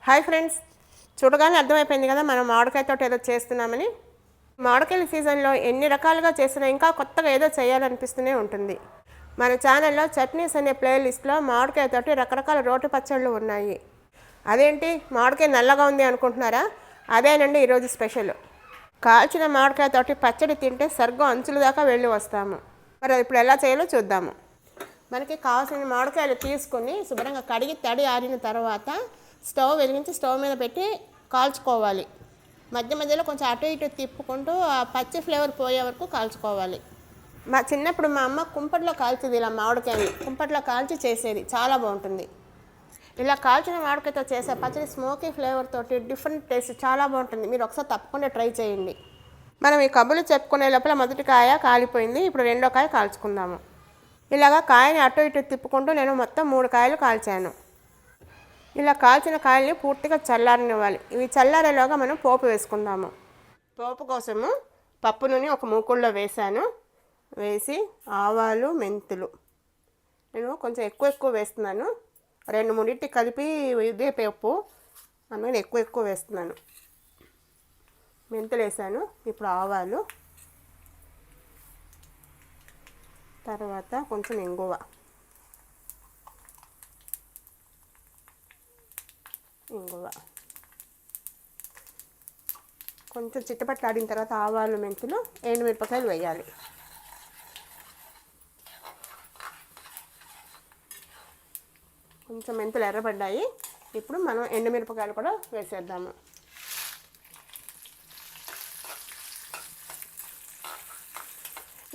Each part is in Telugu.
హాయ్ ఫ్రెండ్స్, చూడగానే అర్థమైపోయింది కదా మనం మామిడికాయతో ఏదో చేస్తున్నామని. మామిడికాయల సీజన్లో ఎన్ని రకాలుగా చేసినా ఇంకా కొత్తగా ఏదో చేయాలనిపిస్తూనే ఉంటుంది. మన ఛానల్లో చట్నీస్ అనే ప్లేలిస్ట్లో మామిడికాయతోటి రకరకాల రోటి పచ్చళ్ళు ఉన్నాయి. అదేంటి మామిడికాయ నల్లగా ఉంది అనుకుంటున్నారా? అదేనండి ఈరోజు స్పెషల్. కాల్చిన మామిడికాయతోటి పచ్చడి తింటే సర్గం అంచుల దాకా వెళ్ళి వస్తాము. మరి ఇప్పుడు ఎలా చేయాలో చూద్దాము. మనకి కావాల్సిన మామిడికాయలు తీసుకొని శుభ్రంగా కడిగి తడి ఆరిన తర్వాత స్టవ్ వెలిగించి స్టవ్ మీద పెట్టి కాల్చుకోవాలి. మధ్య మధ్యలో కొంచెం అటు ఇటు తిప్పుకుంటూ ఆ పచ్చి ఫ్లేవర్ పోయే వరకు కాల్చుకోవాలి. మా చిన్నప్పుడు మా అమ్మ కుంపట్లో కాల్చేది, ఇలా మామిడికాయని కుంపట్లో కాల్చి చేసేది, చాలా బాగుంటుంది. ఇలా కాల్చిన మామిడికాయతో చేసే పచ్చడి స్మోకీ ఫ్లేవర్ తోటి డిఫరెంట్ టేస్ట్ చాలా బాగుంటుంది. మీరు ఒకసారి తప్పకుండా ట్రై చేయండి. మనం ఈ కబుర్లు చెప్పుకునే లోపల మొదటి కాయ కాలిపోయింది. ఇప్పుడు రెండో కాయ కాల్చుకుందాము. ఇలాగా కాయని అటు ఇటు తిప్పుకుంటూ నేను మొత్తం 3 కాయలు కాల్చాను. ఇలా కాల్చిన కాయల్ని పూర్తిగా చల్లారనివ్వాలి. ఇవి చల్లారేలోగా మనం పోపు వేసుకుందాము. పోపు కోసము పప్పు నూనె ఒక మూకుళ్ళలో వేసాను. వేసి ఆవాలు, మెంతులు నేను కొంచెం ఎక్కువ వేస్తున్నాను. 2-3 కలిపి ఇదే పప్పు, అందుకని ఎక్కువ వేస్తున్నాను. మెంతులు వేసాను. ఇప్పుడు ఆవాలు, తర్వాత కొంచెం ఇంగువ, కొంచెం చిట్టపట్లు ఆడిన తర్వాత ఆవాలు, మెంతులు, ఎండుమిరపకాయలు వేయాలి. కొంచెం మెంతులు ఎర్రబడ్డాయి. ఇప్పుడు మనం ఎండుమిరపకాయలు కూడా వేసేద్దాము.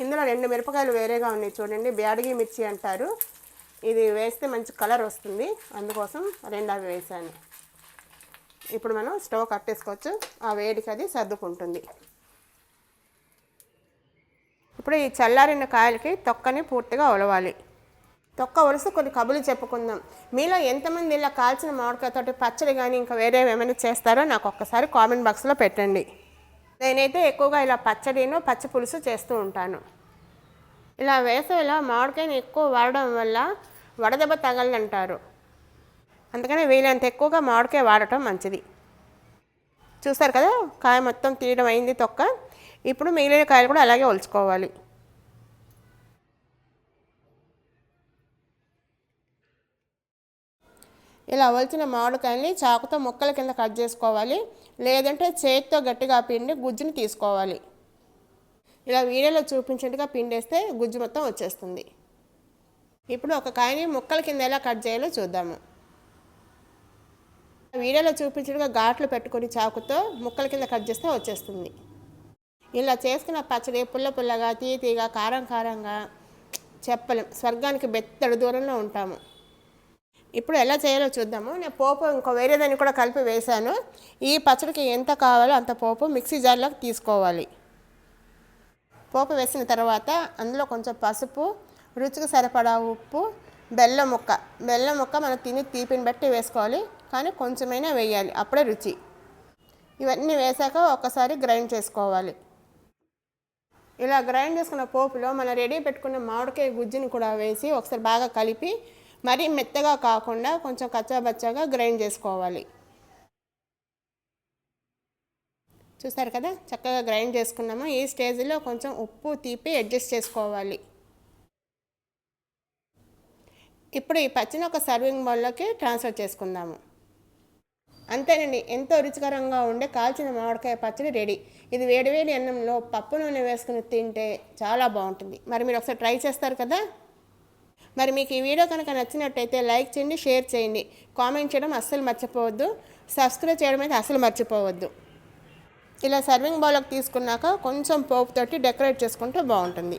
ఇందులో 2 మిరపకాయలు వేరేగా ఉన్నాయి చూడండి, బ్యాడగి మిర్చి అంటారు. ఇది వేస్తే మంచి కలర్ వస్తుంది, అందుకోసం 2 అవి వేసాను. ఇప్పుడు మనం స్టవ్ కట్టేసుకోవచ్చు, ఆ వేడికి అది సర్దుకుంటుంది. ఇప్పుడు ఈ చల్లారిన కాయలకి తొక్కని పూర్తిగా ఒలవాలి. తొక్క ఒలిసి కొన్ని కబుర్లు చెప్పుకుందాం. మీలో ఎంతమంది ఇలా కాల్చిన మామిడికాయతోటి పచ్చడి కానీ ఇంకా వేరే ఏమైనా చేస్తారో నాకు ఒక్కసారి కామెంట్ బాక్స్లో పెట్టండి. నేనైతే ఎక్కువగా ఇలా పచ్చడిను పచ్చి పులుసు చేస్తూ ఉంటాను. ఇలా వేసవిలో మామిడికాయని ఎక్కువ వాడడం వల్ల వడదెబ్బ తగలంటారు. అందుకని వీలైనంత ఎక్కువగా మామిడికాయ వాడటం మంచిది. చూస్తారు కదా, కాయ మొత్తం తీయడం అయింది తొక్క. ఇప్పుడు మిగిలిన కాయలు కూడా అలాగే ఒలుచుకోవాలి. ఇలా ఒలిచిన మామిడికాయని చాకుతో ముక్కల కింద కట్ చేసుకోవాలి, లేదంటే చేతితో గట్టిగా పిండి గుజ్జుని తీసుకోవాలి. ఇలా వీడియోలో చూపించినట్టుగా పిండేస్తే గుజ్జు మొత్తం వచ్చేస్తుంది. ఇప్పుడు ఒక కాయని ముక్కల కింద ఎలా కట్ చేయాలో చూద్దాము. వీడియోలో చూపించినట్టుగా ఘాట్లు పెట్టుకొని చాకుతో ముక్కల కింద కట్ చేస్తే వచ్చేస్తుంది. ఇలా చేసుకున్న పచ్చడి పుల్లగా, తీయగా, కారంగా చెప్పలేం, స్వర్గానికి బెత్తడు దూరంలో ఉంటాము. ఇప్పుడు ఎలా చేయాలో చూద్దాము. నేను పోపు ఇంకో వేరేదాన్ని కూడా కలిపి వేశాను. ఈ పచ్చడికి ఎంత కావాలో అంత పోపు మిక్సీ జార్లోకి తీసుకోవాలి. పోపు వేసిన తర్వాత అందులో కొంచెం పసుపు, రుచికి సరిపడా ఉప్పు, బెల్లం ముక్క మనం తిని తీపిని బట్టి వేసుకోవాలి, కానీ కొంచెమైనా వేయాలి, అప్పుడే రుచి. ఇవన్నీ వేసాక ఒక్కసారి గ్రైండ్ చేసుకోవాలి. ఇలా గ్రైండ్ చేసుకున్న పోపులో మనం రెడీ పెట్టుకున్న మామిడికాయ గుజ్జుని కూడా వేసి ఒకసారి బాగా కలిపి మరీ మెత్తగా కాకుండా కొంచెం కచ్చాబచ్చాగా గ్రైండ్ చేసుకోవాలి. చూస్తారు కదా, చక్కగా గ్రైండ్ చేసుకున్నాము. ఈ స్టేజ్లో కొంచెం ఉప్పు, తీపి అడ్జస్ట్ చేసుకోవాలి. ఇప్పుడు ఈ పచ్చిని ఒక సర్వింగ్ బౌల్లోకి ట్రాన్స్ఫర్ చేసుకుందాము. అంతేనండి, ఎంతో రుచికరంగా ఉండే కాల్చిన మామిడికాయ పచ్చడి రెడీ. ఇది వేడివేడి అన్నంలో పప్పు నూనె వేసుకుని తింటే చాలా బాగుంటుంది. మరి మీరు ఒకసారి ట్రై చేస్తారు కదా. మరి మీకు ఈ వీడియో కనుక నచ్చినట్టయితే లైక్ చేయండి, షేర్ చేయండి, కామెంట్ చేయడం అస్సలు మర్చిపోవద్దు, సబ్స్క్రైబ్ చేయడం అయితే అస్సలు మర్చిపోవద్దు. ఇలా సర్వింగ్ బౌల్లోకి తీసుకున్నాక కొంచెం పోపుతోటి డెకరేట్ చేసుకుంటే బాగుంటుంది.